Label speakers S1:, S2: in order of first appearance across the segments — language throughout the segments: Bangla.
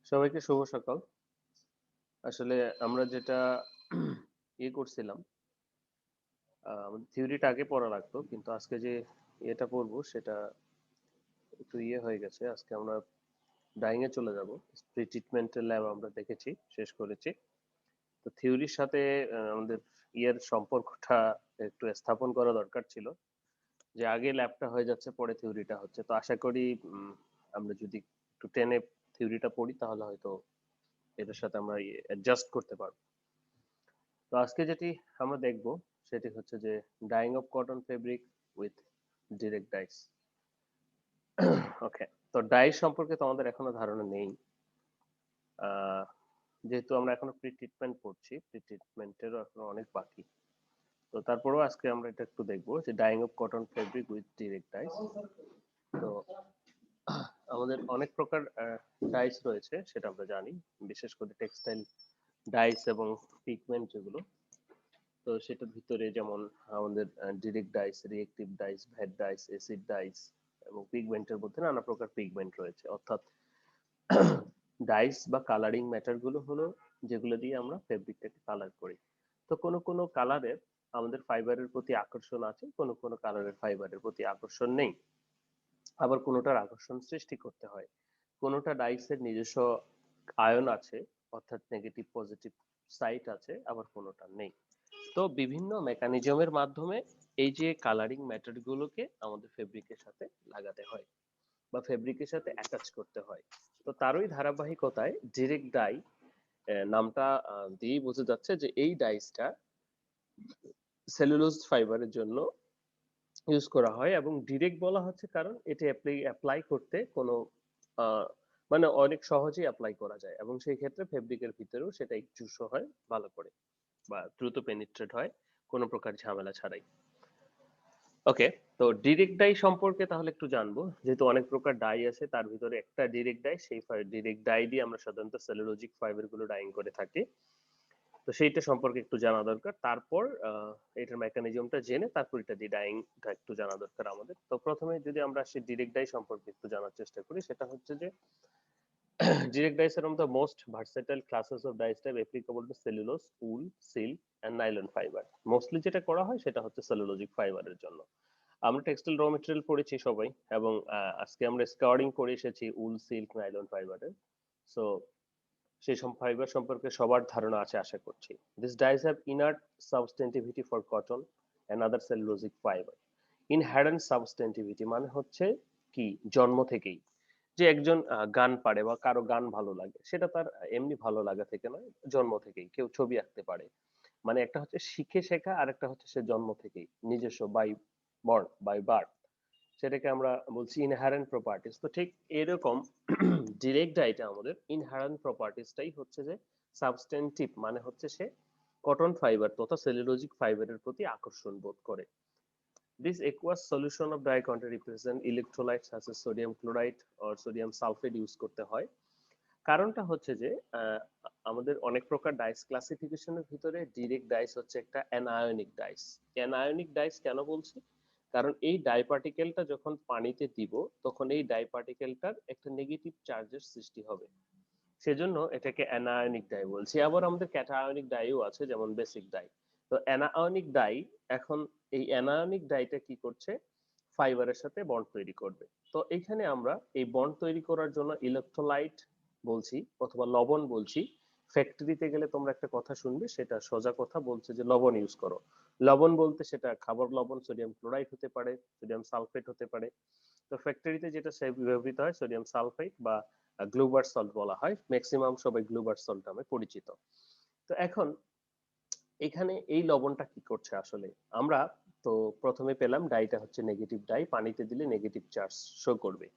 S1: সবাইকে শুভ সকাল। আসলে আমরা যেটা করছিলাম, আমাদের থিওরিটা আগে পড়া লাগতো। কিন্তু আজকে যে ইয়েটা পড়বো সেটা একটু হয়ে গেছে। আজকে আমরা ডাইং এ চলে যাব। প্রি ট্রিটমেন্টের ল্যাব আমরা দেখেছি, শেষ করেছি। তো থিওরির সাথে আমাদের সম্পর্কটা একটু স্থাপন করা দরকার ছিল। যে আগে ল্যাবটা হয়ে যাচ্ছে, পরে থিওরিটা হচ্ছে। তো আশা করি আমরা যদি একটু টেনে থিওরিটা পড়ি তাহলে হয়তো এটার সাথে আমরা অ্যাডজাস্ট করতে পারবো। তো আজকে যেটি আমরা দেখব সেটি হচ্ছে যে dyeing of cotton fabric with direct dyes. Okay, তো ডাই সম্পর্কে তো আমাদের এখনো ধারণা নেই। আহ, যেহেতু আমরা এখনো প্রি ট্রিটমেন্ট করছি, প্রি ট্রিটমেন্টেরও এখনো অনেক বাকি। তো তারপরেও আজকে আমরা এটা একটু দেখবো যে dyeing of cotton fabric with direct dyes. তো আমাদের অনেক প্রকার ডাইস রয়েছে, সেটা আমরা জানি, বিশেষ করে টেক্সটাইল ডাইস এবং পিগমেন্ট যেগুলো। তো সেটার ভিতরে যেমন আমাদের direct dyes, reactive dyes, vat dyes, acid dyes এবং পিগমেন্টের মধ্যে নানা প্রকার পিগমেন্ট রয়েছে। অর্থাৎ ডাইস বা কালারিং ম্যাটার গুলো হলো যেগুলো দিয়ে আমরা ফেব্রিকটাকে কালার করি। তো কোনো কোনো কালারের আমাদের ফাইবারের প্রতি আকর্ষণ আছে, কোনো কোনো কালারের ফাইবারের প্রতি আকর্ষণ নেই। আবার কোনোটার আকর্ষণ সৃষ্টি করতে হয়। কোনোটা ডাইসের নিজস্ব আয়ন আছে, অর্থাৎ নেগেটিভ পজিটিভ সাইট আছে, আবার কোনোটা নেই। তো বিভিন্ন মেকানিজমের মাধ্যমে এই যে কালারিং ম্যাটার গুলোকে আমাদের ফেব্রিকের সাথে লাগাতে হয় বা ফেব্রিকের সাথে অ্যাটাচ করতে হয়। তো তারই ধারাবাহিকতায় ডিরেক্ট ডাই নামটা দিয়েই বোঝা যাচ্ছে যে এই ডাইসটা সেলুলোজ ফাইবারের জন্য ইউজ করা হয়। এবং ডিরেক্ট বলা হচ্ছে কারণ এটা অ্যাপ্লাই করতে কোনো আহ, মানে অনেক সহজেই অ্যাপ্লাই করা যায় এবং সেই ক্ষেত্রে ফেব্রিকের ভিতরেও সেটা একটু হয় ভালো করে বা দ্রুত পেনিট্রেট হয় কোনো প্রকার ঝামেলা ছাড়াই। ওকে, তো ডিরেক্ট ডাই সম্পর্কে তাহলে একটু জানবো। যেহেতু অনেক প্রকার ডাই আছে, তার ভিতরে একটা ডিরেক্ট ডাই, সেই ডিরেক্ট ডাই দিয়ে আমরা সাধারণত সেলুলোজিক ফাইবার গুলো ডাইং করে থাকি। তো সেইটা সম্পর্কে একটু জানা দরকার। তারপর এটার মেকানিজমটা জেনে তারপর এটা দিয়ে ডাইংটা একটু জানা দরকার আমাদের। তো প্রথমে যদি আমরা সেই ডিরেক্ট ডাই সম্পর্কে একটু জানার চেষ্টা করি, সেটা হচ্ছে যে direct dyes are the most versatile classes of dyes type applicable to cellulose, wool, silk and nylon fiber. Mostly যেটা করা হয় সেটা হচ্ছে সেলুলোজিক ফাইবারের জন্য। আমরা টেক্সটাইল র মেটেরিয়াল পড়েছি সবাই, এবং আজকে আমরা স্কাউরিং করে এসেছি উল, সিল্ক, নাইলন ফাইবারের। সো সেই সব ফাইবার সম্পর্কে সবার ধারণা আছে আশা করছি। These dyes have inert substantivity for cotton and other cellulosic fiber. Inherent substantivity মানে হচ্ছে কি, জন্ম থেকেই যে একজন গান পারে বা কারো গান ভালো লাগে, সেটা তার এমনি ভালো লাগা থেকে নয়, জন্ম থেকেই। কেউ ছবি আঁকতে পারে, মানে একটা হচ্ছে শিখে শেখা আর একটা হচ্ছে সে জন্ম থেকেই নিজস্ব বাই বার্থ, সেটাকে আমরা বলছি ইনহারেন্ট প্রপার্টিজ। তো ঠিক এরকম ডিরেক্ট ডাইটা আমাদের ইনহারেন্ট প্রপার্টিজটাই হচ্ছে যে সাবস্টেন্টিভ, মানে হচ্ছে সে কটন ফাইবার তথা সেলুলোজিক ফাইবারের প্রতি আকর্ষণ বোধ করে। This aqueous solution of dye contain represent electrolytes such as sodium chloride or sodium sulfate use করতে হয়। কারণটা হচ্ছে যে আহ, আমাদের অনেক প্রকার ডাইস ক্লাসিফিকেশনের ভিতরে ডিরেক্ট ডাইস হচ্ছে একটা অ্যানায়নিক ডাইস। অ্যানায়নিক ডাইস কেন বলছি, কারণ এই ডাই পার্টিকেলটা যখন পানিতে দিব তখন এই ডাই পার্টিকেলটার একটা নেগেটিভ চার্জের সৃষ্টি হবে, সেজন্য এটাকে অ্যানায়নিক ডাই বলছি। আবার আমাদের ক্যাটায়নিক ডাইও আছে, যেমন বেসিক ডাই। তো অ্যানায়নিক ডাই, এখন এই অ্যানায়নিক ডাইটা কি করছে, ফাইবারের সাথে বন্ড তৈরি করবে। তো এখানে আমরা এই বন্ড তৈরি করার জন্য ইলেকট্রোলাইট বলছি অথবা লবণ বলছি। ফ্যাক্টরিতে গেলে তোমরা একটা কথা শুনবে, সেটা সোজা কথা বলছে যে লবণ ইউজ করো। লবণ বলতে সেটা খাবার লবণ, সোডিয়াম ক্লোরাইড হতে পারে, সোডিয়াম সালফেট হতে পারে। তো ফ্যাক্টরিতে যেটা সে ব্যবহৃত হয় সোডিয়াম সালফেট বা গ্লুবার সল্ট বলা হয়, ম্যাক্সিমাম সবাই গ্লুবার সল্ট নামে পরিচিত। তো এখন এখানে এই লবণটা কি করছে আসলে, আমরা তো প্রথমে পেলাম ডাইটা হচ্ছে নেগেটিভ ডাই, পানিতে দিলে নেগেটিভ চার্জ শো করবে।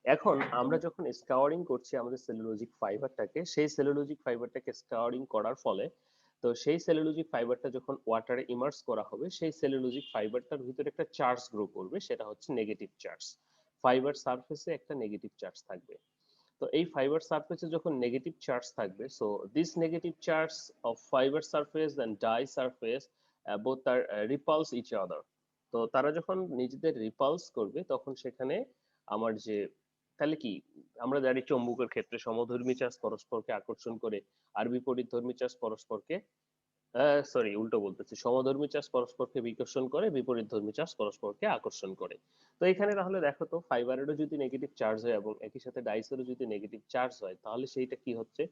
S1: এখন আমরা যখন স্কাওয়ারিং করছি আমাদের সেলুলোজিক ফাইবারটাকে, সেই সেলুলোজিক ফাইবারটাকে স্কাওয়ারিং করার ফলে, তো সেই সেলুলোজিক ফাইবারটা যখন ওয়াটারে ইমার্স করা হবে, সেই সেলুলোজিক ফাইবারটার ভিতরে একটা চার্জ গ্রো করবে, সেটা হচ্ছে নেগেটিভ চার্জ। ফাইবার সারফেসে একটা নেগেটিভ চার্জ থাকবে। তো এই ফাইবার সারফেসে যখন নেগেটিভ চার্জ থাকবে, so this negative charge of fibre surface and dye surface both are repels each other. তো তারা যখন নিজেদের রিপালস করবে তখন সেখানে আমার যে তাহলে কি আমরা জানি চৌম্বকের ক্ষেত্রে সমধর্মী চার্জ পরস্পরকে আকর্ষণ করে আর বিপরীতধর্মী চার্জ পরস্পরকে সরি উল্টো বলতেছি, সমধর্মী চার্জ পরস্পরকে বিকর্ষণ করে, বিপরীতধর্মী চার্জ পরস্পরকে আকর্ষণ করে। তো এখানে তাহলে দেখো তো ফাইবারেরও যদি নেগেটিভ চার্জ হয় এবং একই সাথে ডাইসেরও যদি নেগেটিভ চার্জ হয় তাহলে সেইটা কি হচ্ছে,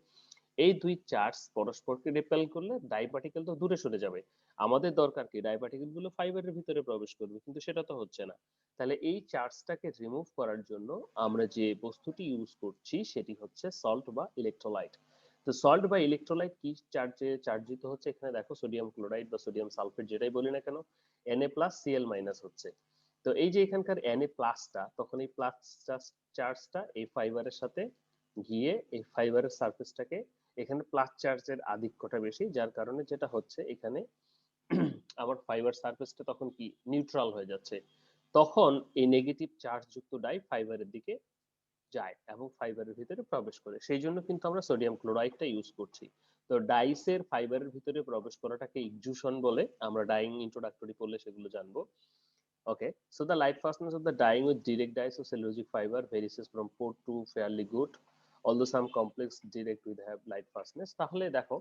S1: এই দুই চার্জ পরস্পরকে রিপেল করলে ডাই পার্টিকেল তো দূরে সরে যাবে। আমাদের দরকার কি ডাই পার্টিকেল গুলো ফাইবারের ভিতরে প্রবেশ করবে, কিন্তু সেটা তো হচ্ছে না। তাহলে এই চার্জটাকে রিমুভ করার জন্য আমরা যে বস্তুটি ইউজ করছি সেটি হচ্ছে সল্ট বা ইলেকট্রোলাইট। তো সল্ট বা ইলেকট্রোলাইট কি চার্জে চার্জিত হচ্ছে, এখানে দেখো সোডিয়াম ক্লোরাইড বা সোডিয়াম সালফেট যেটাই বলি না কেন, Na+Cl- হচ্ছে। তো এই যে এখানকার Na+টা, তখন এই প্লাস চার্জটা এই ফাইবারের সাথে গিয়ে এই ফাইবারের সারফেসটাকে, এখানে প্লাস চার্জের আধিক্যটা বেশি, যার কারণে যেটা হচ্ছে এখানে আমার ফাইবার সারফেসটা তখন কি নিউট্রাল হয়ে যাচ্ছে। তখন এই নেগেটিভ চার্জ যুক্ত ডাই ফাইবারের দিকে যায় এবং ফাইবারের ভিতরে প্রবেশ করে, সেই জন্য কিন্তু আমরা সোডিয়াম ক্লোরাইডটা ইউজ করছি। তো ডাইসের ফাইবারের ভিতরে প্রবেশ করাটাকে ইকজুশন বলে, আমরা ডাইং ইন্ট্রোডাক্টরি পড়লে সেগুলো জানবো। Okay, so the light fastness of the dyeing with direct dyes of cellulosic fiber varies from poor to fairly good, although some complex direct with have light fastness. তাহলে দেখো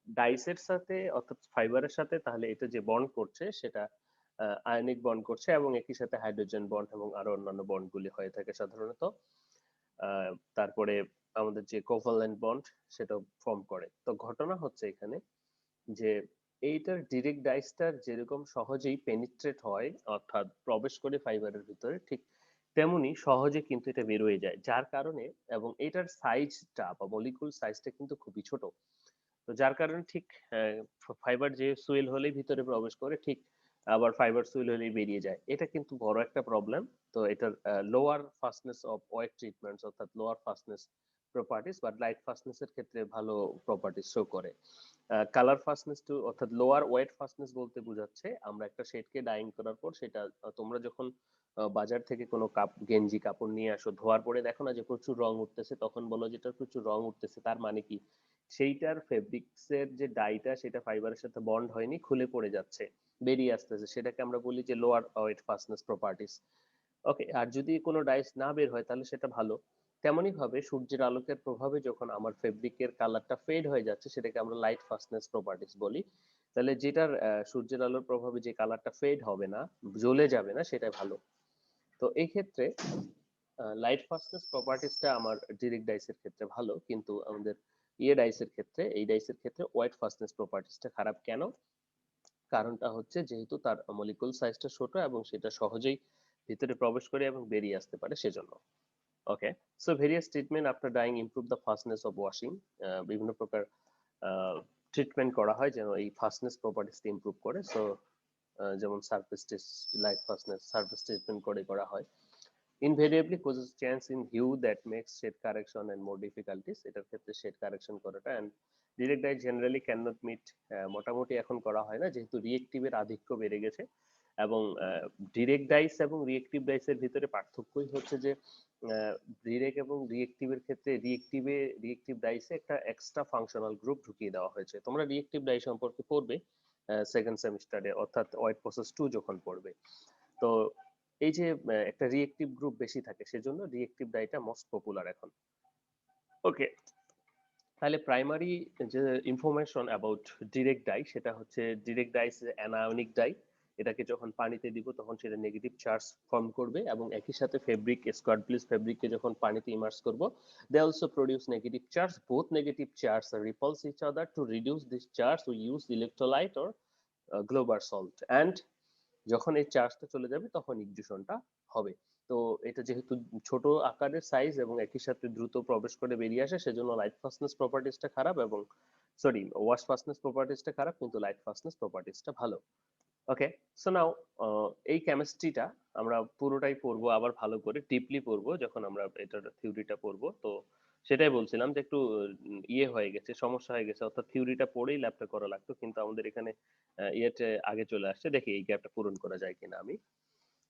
S1: ডাইসের সাথে অর্থাৎ ফাইবারের সাথে তাহলে এটা যে বন্ড করছে সেটা আয়নিক বন্ড করছে এবং একই সাথে হাইড্রোজেন বন্ড এবং আরো অন্যান্য বন্ডগুলি হয়ে থাকে সাধারণত। তারপরে আমাদের যে কোভালেন্ট বন্ড সেটা ফর্ম করে। তো ঘটনা হচ্ছে এখানে যে এইটার ডিরেক্ট ডাইসটার যেরকম সহজেই পেনিট্রেট হয় অর্থাৎ প্রবেশ করে ফাইবারের ভিতরে, ঠিক তেমনি সহজে কিন্তু এটা বের হয়ে যায়, যার কারণে এবং এটার সাইজটা বা মলিকুল সাইজটা কিন্তু খুবই ছোট। তো যার কারণে ঠিক ফাইবার যে সুইল হলেই ভিতরে প্রবেশ করে, ঠিক আবার ফাইবার সুইল হলেই বেরিয়ে যায়, এটা কিন্তু বড় একটা প্রবলেম। তো এটার lower fastness of wet treatments অর্থাৎ লোয়ার ফাস্টনেস প্রপার্টিস বা লাইট ফাস্টনেস এর ক্ষেত্রে ভালো প্রপার্টিস শো করে। কালার ফাস্টনেস টু অর্থাৎ লোয়ার ওয়েট ফাস্টনেস বলতে বোঝাচ্ছে আমরা একটা শেডকে ডাইং করার পর সেটা তোমরা যখন বাজার থেকে কোনো গেঞ্জি কাপড় নিয়ে আসো, ধোয়ার পরে দেখো না যে প্রচুর রং উঠতেছে, তখন বলো যেটা প্রচুর রং উঠতেছে, তার মানে কি সেইটার ফেব্রিক্সের যে ডাইটা সেটা ফাইবারের সাথে বন্ড হয়নি, খুলে পড়ে যাচ্ছে, বেরিয়ে আসতেছে, সেটাকে আমরা বলি যে লোয়ার ওয়েট ফাস্টনেস প্রপার্টিস। ওকে, আর যদি কোনো ডাইস না বের হয় তাহলে সেটা ভালো। তেমনি ভাবে সূর্যের আলোকের প্রভাবে যখন আমার ফেব্রিকের কালারটা ফেড হয়ে যাচ্ছে সেটাকে আমরা লাইট ফাস্টনেস প্রপার্টিস বলি। তাহলে যেটার সূর্যের আলোর প্রভাবে যে কালারটা ফেড হবে না, জ্বলে যাবে না, সেটা ভালো। তো এই ক্ষেত্রে লাইট ফাস্টনেস প্রপার্টিসটা আমার ডিরেক্ট ডাইসের ক্ষেত্রে ভালো, কিন্তু আমাদের ডাইসের ক্ষেত্রে, এই ডাইসের ক্ষেত্রে ওয়েট ফাস্টনেস প্রপার্টিসটা খারাপ। কেন? কারণটা হচ্ছে যেহেতু তার মলিকুল সাইজটা ছোট এবং সেটা সহজেই ভিতরে প্রবেশ করে এবং বেরিয়ে আসতে পারে সেজন্য। Okay, so various treatment after dyeing improve the fastness of washing. বিভিন্ন প্রকার ট্রিটমেন্ট করা হয় যেন এই ফাস্টনেস প্রপার্টিসটা ইমপ্রুভ করে। সো যেমন surface test, light fastness surface treatment করে করা হয়। Invariably causes change in hue that makes shade correction and more difficulties, এটার ক্ষেত্রে শেড কারেকশন করাটা, and direct dye generally cannot meet, মোটামুটি এখন করা হয় না যেহেতু রিয়েক্টিভের আধিক্য বেড়ে গেছে। এবং ডিরেক্ট ডাইস এবং রিয়েক্টিভ ডাইসের ভিতরে পার্থক্যই হচ্ছে যে ডিরেক্ট এবং রিয়েক্টিভের ক্ষেত্রে রিয়েক্টিভ ডাইসে একটা এক্সট্রা ফাংশনাল গ্রুপ ঢুকিয়ে দেওয়া হয়েছে। তোমরা রিয়েক্টিভ ডাই সম্পর্কে পড়বে সেকেন্ড সেমিস্টারে, অর্থাৎ ওয়েট প্রসেস 2 যখন পড়বে। তো এই যে একটা রিয়েক্টিভ গ্রুপ বেশি থাকে সেজন্য রিয়েক্টিভ ডাইটা মোস্ট পপুলার এখন। ওকে, তাহলে প্রাইমারি যে ইনফরমেশন অ্যাবাউট ডিরেক্ট ডাই সেটা হচ্ছে ডিরেক্ট ডাই অ্যানায়নিক ডাই। এটাকে যখন পানিতে দিব তখন সেটা নেগেটিভ চার্জ ফর্ম করবে এবং একই সাথে ফেব্রিক স্কোয়াড প্লিস ফেব্রিককে যখন পানিতে ইমার্স করব, they also produce negative charge. Both negative charge repels each other. To reduce this charge we use electrolyte or Glauber salt, and যখন এই চার্জটা চলে যাবে তখন ইকজুশনটা হবে। তো এটা যেহেতু ছোট আকারের সাইজ এবং একই সাথে দ্রুত প্রবেশ করে বেরিয়ে আসে সেজন্য লাইট ফাস্টনেস প্রপার্টিসটা খারাপ, এবং সরি ওয়াশ ফাস্টনেস প্রপার্টিসটা খারাপ কিন্তু লাইট ফাস্টনেস প্রপার্টিসটা ভালো। ওকে, সো নাও এই কেমিস্ট্রিটা আমরা পুরোটাই পড়বো, আবার ভালো করে ডিপলি পড়বো যখন আমরা এটার থিওরিটা পড়বো। তো সেটাই বলছিলাম যে একটু ইয়ে হয়ে গেছে, সমস্যা হয়ে গেছে, অর্থাৎ থিওরিটা পড়েই ল্যাবটা করা লাগতো, কিন্তু আমাদের এখানে ইয়েতে আগে চলে আসছে, দেখি এই গ্যাপটা পূরণ করা যায় কিনা। আমি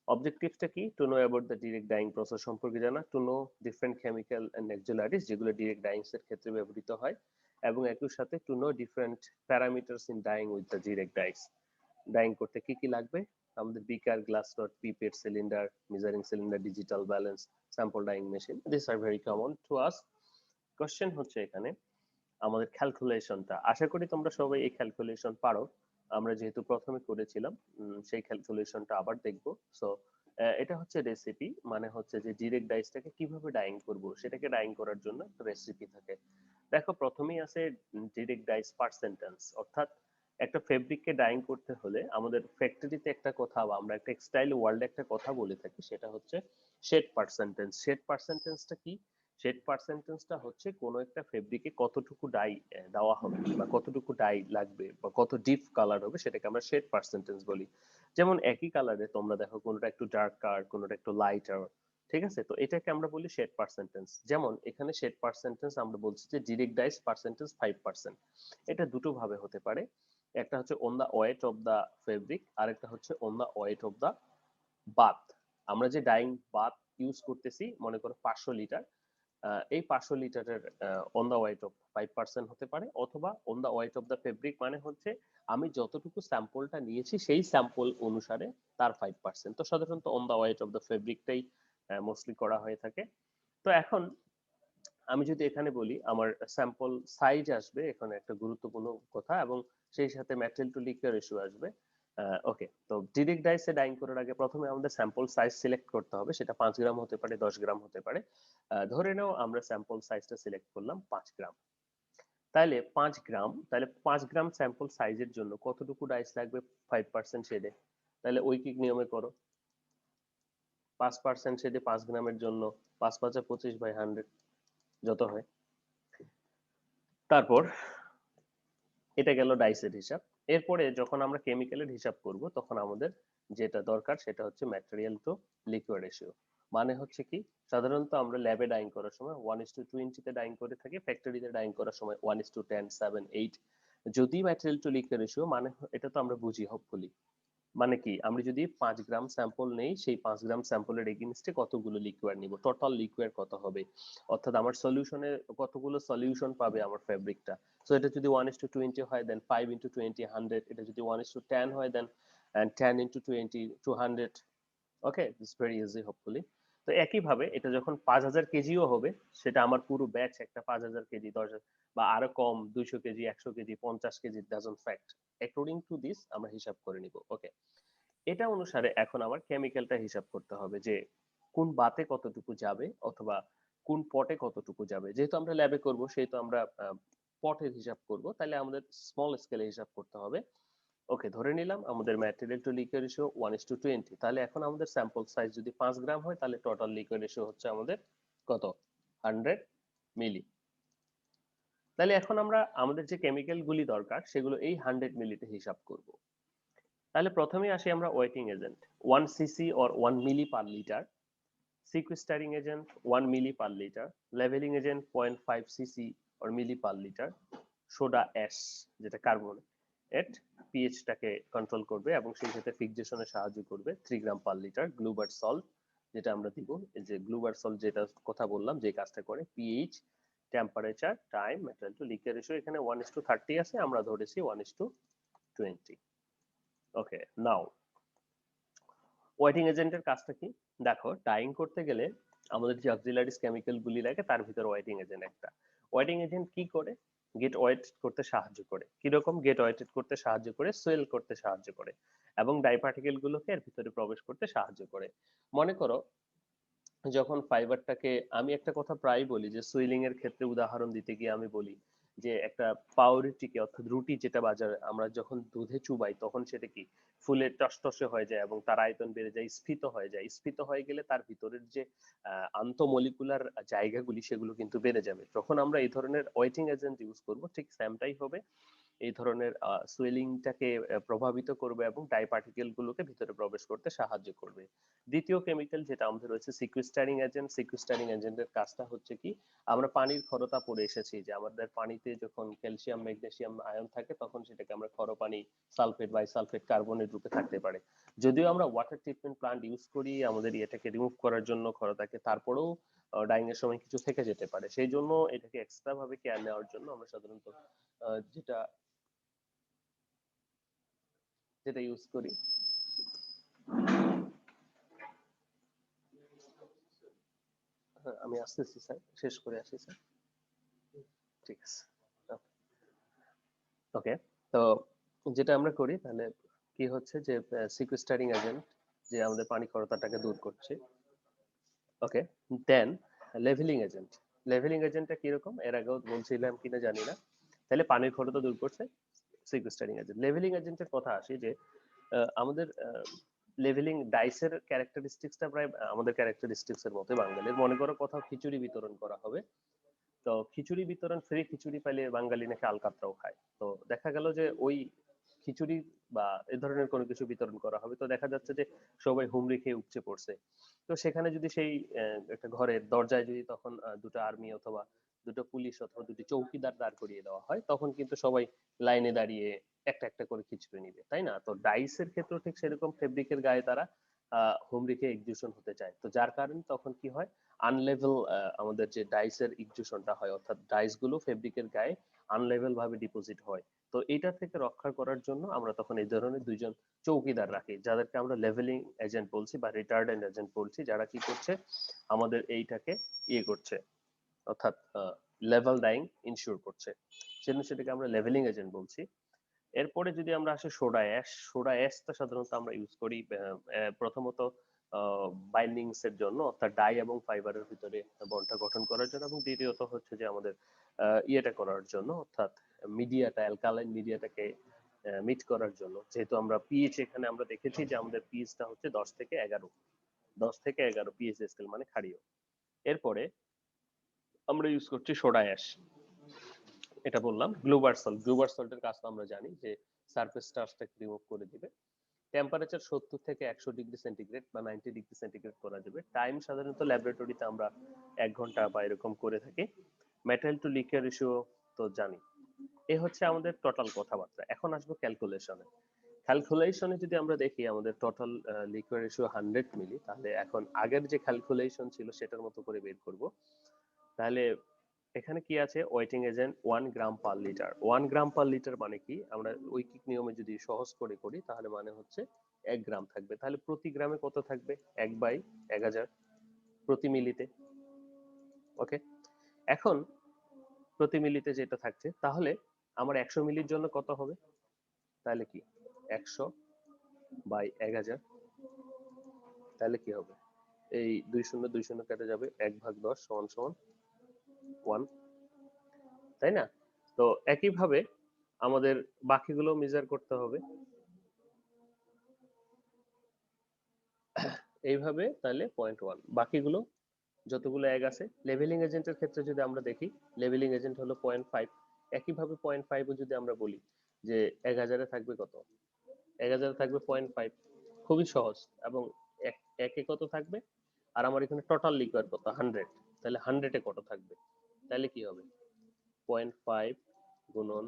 S1: অবজেক্টিভসটা কি, to know about the direct dyeing process সম্পর্কে জানা, to know different chemical and auxiliaries যেগুলো ডিরেক্ট ডাইংস এর ক্ষেত্রে ব্যবহৃত হয়, এবং একই সাথে to know different parameters in dyeing with the direct dyes. Dyeing করতে কি কি লাগবে আমাদের beaker, glass rod, pipette, cylinder, measuring cylinder, digital balance, sample dyeing machine, this are very common to us. Question হচ্ছে এখানে আমাদের ক্যালকুলেশনটা, আশা করি তোমরা সবাই এই ক্যালকুলেশন পারো। আমরা যেহেতু প্রথমে করেছিলাম সেই ক্যালকুলেশনটা আবার দেখবো। সো এটা হচ্ছে রেসিপি, মানে হচ্ছে যে ডিরেক্ট ডাইসটাকে কিভাবে ডাইং করব সেটাকে ডাইং করার জন্য একটা রেসিপি থাকে। দেখো প্রথমেই আছে ডিরেক্ট ডাইস পার্সেন্টেজ, অর্থাৎ একটা ফেব্রিককে ডাইং করতে হলে আমাদের ফ্যাক্টরিতে একটা কথা বা আমরা টেক্সটাইল ওয়ার্ল্ডে একটা কথা বলে থাকি, সেটা হচ্ছে শেড পার্সেন্টেজ। শেড পার্সেন্টেজটা কি? শেড পার্সেন্টেজটা হচ্ছে কোনো একটা ফেব্রিকে কতটুকু ডাই দেওয়া হবে বা কতটুকু ডাই লাগবে বা কত ডিপ কালার হবে, সেটাকে আমরা শেড পার্সেন্টেজ বলি। যেমন একই কালারে তোমরা দেখো কোনোটা একটু ডার্ক কালার, কোনোটা একটু লাইটার, ঠিক আছে? তো এটাকে আমরা বলি শেড পার্সেন্টেজ। যেমন এখানে শেড পার্সেন্টেজ আমরা বলছি যে ডিরেক্ট ডাইস পার্সেন্টেজ 5%। এটা দুটো ভাবে হতে পারে, একটা হচ্ছে on the weight of the fabric, আরেকটা হচ্ছে on the weight of the bath. আমরা যে ডাইং বাথ ইউজ করতেছি, মনে করো 500 লিটার, এই 500 লিটারের অন দা ওয়েট অফ 5% হতে পারে, অথবা on the weight of the fabric মানে হচ্ছে আমি যতটুকু স্যাম্পলটা নিয়েছি সেই স্যাম্পল অনুসারে তার 5%। তো সাধারণত on the weight of the ফেব্রিকটাই মোস্টলি করা হয়ে থাকে। তো এখন আমি যদি এখানে বলি আমার স্যাম্পল সাইজ আসবে এখানে একটা গুরুত্বপূর্ণ কথা, এবং সেই সাথে ম্যাটেরিয়াল টু লিকুইড রেশিও আসবে। ওকে, তো ডিরেক্ট ডাইসে ডাইং করার আগে প্রথমে আমাদের স্যাম্পল সাইজ সিলেক্ট করতে হবে, সেটা 5 গ্রাম হতে পারে, 10 গ্রাম হতে পারে। ধরে নাও আমরা স্যাম্পল সাইজটা সিলেক্ট করলাম 5 গ্রাম। তাহলে 5 গ্রাম, তাহলে 5 গ্রাম স্যাম্পল সাইজের জন্য কতটুকু ডাইস লাগবে 5% শেডে? তাহলে ঐকিক নিয়মে করো, 5% শেডে 5 গ্রামের জন্য 5×5 = 25/100 যত হয়। তারপর এটা গেল ডাইসের হিসাব। এরপরে যখন আমরা কেমিক্যালের হিসাব করব তখন আমাদের যেটা দরকার সেটা হচ্ছে ম্যাটেরিয়াল টু লিকুইড রেশিও। মানে হচ্ছে কি, সাধারণত আমরা ল্যাবে ডাইং করার সময় 1:20 তে ডাইং করে থাকি, ফ্যাক্টরিতে ডাইং করার সময় 1:10, 7, 8। যদি ম্যাটেরিয়াল টু লিকুইড রেশিও মানে এটা তো আমরা বুঝি হোপফুলি, মানে কি আমরা যদি 5 গ্রাম স্যাম্পল নেই, সেই 5 গ্রাম স্যাম্পলের এগেইনস্টে কতগুলো লিকুইড নিব, টোটাল লিকুইড কত হবে, অর্থাৎ আমার সলিউশনে কতগুলো সলিউশন পাবে আমার ফেব্রিকটা। সো এটা যদি 1:20 হয় দেন 5 × 20 100, এটা যদি 1:10 হয় দেন 10 × 20 200। ওকে, দিস ভেরি ইজি হোপফুলি। তো একইভাবে এটা যখন 5,000 কেজিও হবে, সেটা আমার পুরো ব্যাচ একটা 5,000 কেজি, 10,000 বা আরো কম, 200 KG, 100 KG, 50 KG, doesn't fact, according to this আমরা হিসাব করে নিব। ওকে, এটা অনুসারে এখন আমার কেমিক্যালটা হিসাব করতে হবে যে কোন বাতে কতটুকু যাবে অথবা কোন পটে কতটুকু যাবে। যেহেতু আমরা ল্যাবে করব সেহেতু আমরা পটের হিসাব করব, তাহলে আমাদের স্মল স্কেলে হিসাব করতে হবে। ওকে, ধরে নিলাম আমাদের ম্যাটেরিয়াল টু লিকুইড রেশিও 1:20। তাহলে এখন আমাদের স্যাম্পল সাইজ যদি 5 গ্রাম হয়, তাহলে টোটাল লিকুইড রেশিও হচ্ছে আমাদের কত, 100 মিলি। তাহলে এখন আমরা আমাদের যে কেমিক্যাল গুলি দরকার সেগুলো এই 100 মিলিতে হিসাব করব। তাহলে প্রথমে আসি আমরা wetting agent, 1 cc or 1 milli per litre, sequestering agent 1 milli per litre, levelling agent 0.5 cc or milli per litre, soda ash যেটা কার্বনেট পিএইচটাকে কন্ট্রোল করবে এবং সেই সাথে ফিক্সেশনে সাহায্য করবে 3 গ্রাম পার লিটার, গ্লুবার সল্ট যেটা আমরা দিব, এই যে গ্লুবার সল্ট যেটা কথা বললাম যে কাজটা করে, pH, temperature, time, material to liquid ratio এখানে 1:30 আছে, আমরা ধরেছি 1:20। ওকে, নাও ওয়েটিং এজেন্টের কাজটা কি? দেখো ডাইং করতে গেলে আমাদের যে অক্সিলারিজ কেমিক্যাল গুলি লাগে তার ভিতর ওয়েটিং এজেন্ট একটা। ওয়েটিং এজেন্ট কি করে? গেট ওয়েট করতে সাহায্য করে। কিরকম গেট ওয়েটেড করতে সাহায্য করে? সোয়েল করতে সাহায্য করে এবং ডাই পার্টিকেল গুলোকে এর ভিতরে প্রবেশ করতে সাহায্য করে। মনে করো যখন ফাইবারটাকে, আমি একটা কথা প্রায় বলি যে সুইলিং এর ক্ষেত্রে উদাহরণ দিতে গিয়ে আমি বলি যে একটা পাউরুটিকে অর্থাৎ রুটি যেটা বাজারে আমরা যখন দুধে চুবাই তখন সেটা কি ফুলে টসটসে হয়ে যায় এবং তার আয়তন বেড়ে যায়, স্ফীত হয়ে যায়। স্ফীত হয়ে গেলে তার ভিতরের যে আন্তঃমলিকুলার জায়গাগুলি সেগুলো কিন্তু বেড়ে যাবে। যখন আমরা এই ধরনের ওয়েটিং এজেন্ট ইউজ করব ঠিক সেমটাই হবে, এই ধরনের সুয়েলিংটাকে প্রভাবিত করবে এবং ডাই পার্টিকেল গুলোকে ভিতরে প্রবেশ করতে সাহায্য করবে। দ্বিতীয় কেমিক্যাল যেটা আমাদের রয়েছে সিকুইস্টারিং এজেন্ট। সিকুইস্টারিং এজেন্টের কাজটা হচ্ছে কি, আমরা পানির ক্ষরতা পড়ে এসেছি যে আমাদের পানিতে যখন ক্যালসিয়াম, ম্যাগনেসিয়াম আয়ন থাকে তখন সেটাকে আমরা ক্ষর পানি, সালফেট, বাইসালফেট, কার্বনের রূপে থাকতে পারে। যদিও আমরা ওয়াটার ট্রিটমেন্ট প্লান্ট ইউজ করি আমাদের এটাকে রিমুভ করার জন্য ক্ষরতাকে, তারপরেও ডাইং এর সময় কিছু থেকে যেতে পারে। সেই জন্য এটাকে এক্সট্রা ভাবে কেয়ার নেওয়ার জন্য আমরা সাধারণত যেটা যেটা ইউজ করি হ্যাঁ, আমি আসতেছি স্যার, শেষ করে আসি স্যার। ঠিক আছে, ওকে। তো যেটা আমরা করি তাহলে কি হচ্ছে যে সিকুয়েস্টারিং এজেন্ট যে আমাদের পানি খরতাটাকে দূর করছে। ওকে, দেন লেভেলিং এজেন্ট। লেভেলিং এজেন্টটা কিরকম এর আগেও বলছিলাম কিনা জানি না। তাহলে পানির খরতা দূর করছে সিকুয়েস্টারিং এজেন্ট। লেভেলিং এজেন্টের কথা আসি যে আমাদের লেভেলিং ডাইসের ক্যারেক্টারিস্টিক্সটা প্রায় আমাদের ক্যারেক্টারিস্টিক্স এর মতোই বাঙালির। মনে করো কোথাও খিচুড়ি বিতরণ করা হবে, তো খিচুড়ি বিতরণ, ফ্রি খিচুড়ি পাইলে বাঙালি নাকি আলকাতরাও খায়। তো দেখা গেল যে ওই খিচুড়ি বা এ ধরনের কোনো কিছু বিতরণ করা হবে, তো দেখা যাচ্ছে যে সবাই হুমড়ি খেয়ে উপচে পড়ছে। তো সেখানে যদি সেই একটা ঘরের দরজায় যদি তখন দুটো আর্মি অথবা দুটো পুলিশ অথবা দুটি চৌকিদার দাঁড় করিয়ে দেওয়া হয়, তখন কিন্তু সবাই লাইনে দাঁড়িয়ে একটা একটা করে খিচুড়ি নিবে, তাই না? তো ডাইসের ক্ষেত্রে ঠিক সেরকম ফেব্রিকের গায়ে তারা হুমড়ি খেয়ে এক্সিকিউশন হতে চায়। তো যার কারণে তখন কি হয়, আনলেভেল আমাদের যে ডাইসের ইনজেকশনটা হয়, অর্থাৎ ডাইস গুলো ফেব্রিকের গায়ে আনলেভেল ভাবে ডিপোজিট হয়। তো এটা থেকে রক্ষা করার জন্য আমরা তখন এই ধরনের দুইজন চৌকিদার রাখি, যাদেরকে আমরা লেভেলিং এজেন্ট বলছি বা রিটার্ডেন্ট এজেন্ট বলছি, যারা কি করছে আমাদের এইটাকে ইয়ে করছে, অর্থাৎ লেভেল ডাইং ইনশিওর করছে, সেজন্য সেটাকে আমরা লেভেলিং এজেন্ট বলছি। এরপরে যদি আমরা আসি সোডা অ্যাশ, সোডা অ্যাশটা সাধারণত আমরা ইউজ করি প্রথমত বাইন্ডিংস এর জন্য, অর্থাৎ ডাই এবং ফাইবারের ভিতরে বন্ডটা গঠন করার জন্য, এবং দ্বিতীয়ত হচ্ছে যে আমাদের ইয়েটা করার জন্য, অর্থাৎ মিডিয়াটা, অ্যালকালাইন মিডিয়াটাকে মিট করার জন্য। যেহেতু আমরা পিএইচ এখানে আমরা দেখেছি যে আমাদের পিএইচটা হচ্ছে 10 থেকে 11, 10 থেকে 11 পিএইচ স্কেল মানে ক্ষারীয়। এরপরে আমরা ইউজ করছি সোডা অ্যাশ, এটা বললাম। গ্লুবার সল্ট, গ্লুবার সল্টের কাজ তো আমরা জানি যে সারফেস স্টার্চটাকে রিমুভ করে দিবে। টেম্পারেচার 70 থেকে 100 ডিগ্রি সেন্টিগ্রেড বা 90 ডিগ্রি সেন্টিগ্রেড করা যাবে। টাইম সাধারণত ল্যাবরেটরিতে আমরা 1 ঘন্টা বা এরকম করে থাকি। মেটাল টু লিকুইড রেশিও তো জানি। এ হচ্ছে আমাদের টোটাল কথাবার্তা। এখন আসবো ক্যালকুলেশনে। ক্যালকুলেশনে যদি আমরা দেখি আমাদের টোটাল লিকুইড রেশিও 100 মিলি, তাহলে এখন আগের যে ক্যালকুলেশন ছিল সেটার মতো করে বের করব। তাহলে এখানে কি আছে, ওয়েটিং এজেন্ট 1 গ্রাম পার লিটার। 1 গ্রাম পার লিটার মানে কি, আমরা ঐকিক নিয়মে যদি সহজ করে করি তাহলে মানে হচ্ছে 1 গ্রাম থাকবে। তাহলে প্রতি গ্রামে কত থাকবে, 1/1000 প্রতি মিলিতে। ওকে, এখন প্রতি মিলিতে যেটা থাকছে, তাহলে আমার 100 মিলির জন্য কত হবে, তাহলে কি 100/1000, তাহলে কি হবে, এই 2 শূন্য কেটে যাবে, 1/10 সমান সমান 1, তাই না? তো একইভাবে আমাদের বাকিগুলো মেজার করতে হবে এইভাবে, তাহলে 0.1, বাকিগুলো যতগুলো এক আছে। লেভেলিং এজেন্টের ক্ষেত্রে যদি আমরা দেখি, লেভেলিং এজেন্ট হলো 0.5। একইভাবে 0.5ও যদি আমরা বলি যে 1000-এ থাকবে কত, 1000-এ থাকবে 0.5, খুবই সহজ। এবং একে কত থাকবে, আর আমার এখানে টোটাল লিকুইড কত 100, তাহলে 100-এ কত থাকবে, তাহলে কি হবে 0.5 গুণন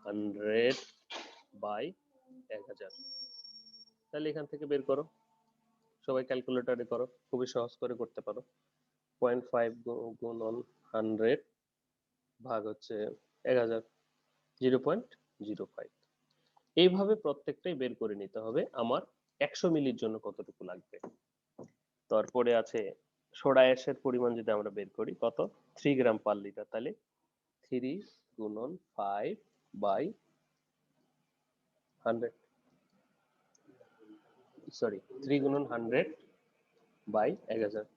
S1: 100/1000। তাহলে এখান থেকে বের করো, সবাই ক্যালকুলেটরে করো, খুবই সহজ করে করতে পারো। 0.5 গুণন 100 ভাগ হচ্ছে 1000, 0.05। এইভাবে প্রত্যেকটাই বের করে নিতে হবে আমার 100 মিলির জন্য কতটুকু লাগবে। তারপরে আছে সোডা অ্যাশের পরিমাণ যদি আমরা বের করি কত, 3 গ্রাম পার লিটার। তাহলে 3 গুণন 5/100, সরি 3 গুণন 100/1000।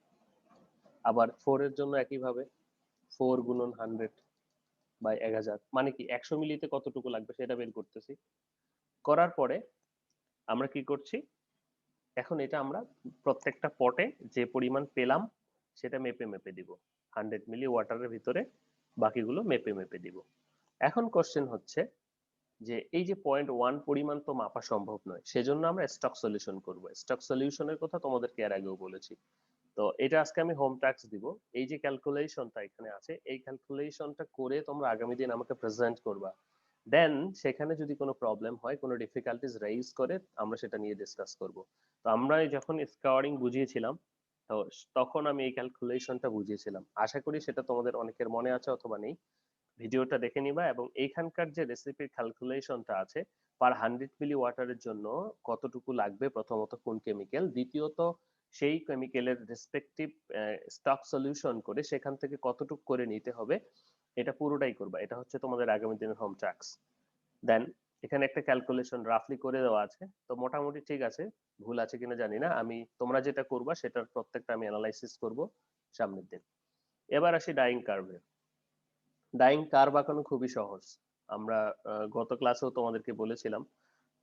S1: আবার 4 এর জন্য একইভাবে 4 গুণন 100/1000, মানে কি 100 মিলিতে কতটুকু লাগবে সেটা বের করতেছি। করার পরে আমরা কি করছি, এখন এটা আমরা প্রত্যেকটা পটে যে পরিমাণ পেলাম সেটা মেপে মেপে দিব, 100 মিলি ওয়াটারের ভিতরে বাকিগুলো মেপে মেপে দিব। এখন কোশ্চেন হচ্ছে যে এই যে 0.1 পরিমাণ তো মাপা সম্ভব নয়, সেজন্য আমরা স্টক সলিউশন করব। স্টক সলিউশনের কথা তোমাদেরকে এর আগেও বলেছি। তো এটা আজকে আমি হোম টাস্ক দিব। এই যে ক্যালকুলেশনটা এখানে আছে, এই ক্যালকুলেশনটা করে তোমরা আগামী দিন আমাকে প্রেজেন্ট করবা। দেন সেখানে যদি কোনো প্রবলেম হয়, কোনো ডিফিকাল্টিজ রাইজ করে, আমরা সেটা নিয়ে ডিসকাস করব। তো আমরা যখন স্কোয়ারিং বুঝিয়েছিলাম, তো তখন আমি এই ক্যালকুলেশনটা বুঝিয়েছিলাম। আশা করি সেটা তোমাদের অনেকের মনে আছে অথবা নেই। ভিডিওটা দেখে নিবা এবং এইখানকার যে রেসিপির ক্যালকুলেশনটা আছে পার 100 মিলি ওয়াটারের জন্য কতটুকু লাগবে, প্রথমত কোন কেমিক্যাল, দ্বিতীয়ত সেই কেমিক্যালের রেসপেক্টিভ স্টক সলিউশন করে সেখান থেকে কতটুকু করে নিতে হবে, এটা পুরোটাই করবা। এটা হচ্ছে তোমাদের আগামী দিনের হোম টাস্ক। দেন এখানে একটা ক্যালকুলেশন রাফলি করে দেওয়া আছে, তো মোটামুটি ঠিক আছে, ভুল আছে কিনা জানি না। আমি তোমরা যেটা করবা সেটার প্রত্যেকটা আমি অ্যানালাইসিস করব সামনের দিন। এবার আসি ডাইং কার্ভে। ডাইং কার্ভ আঁকানো খুবই সহজ। আমরা গত ক্লাসেও তোমাদেরকে বলেছিলাম।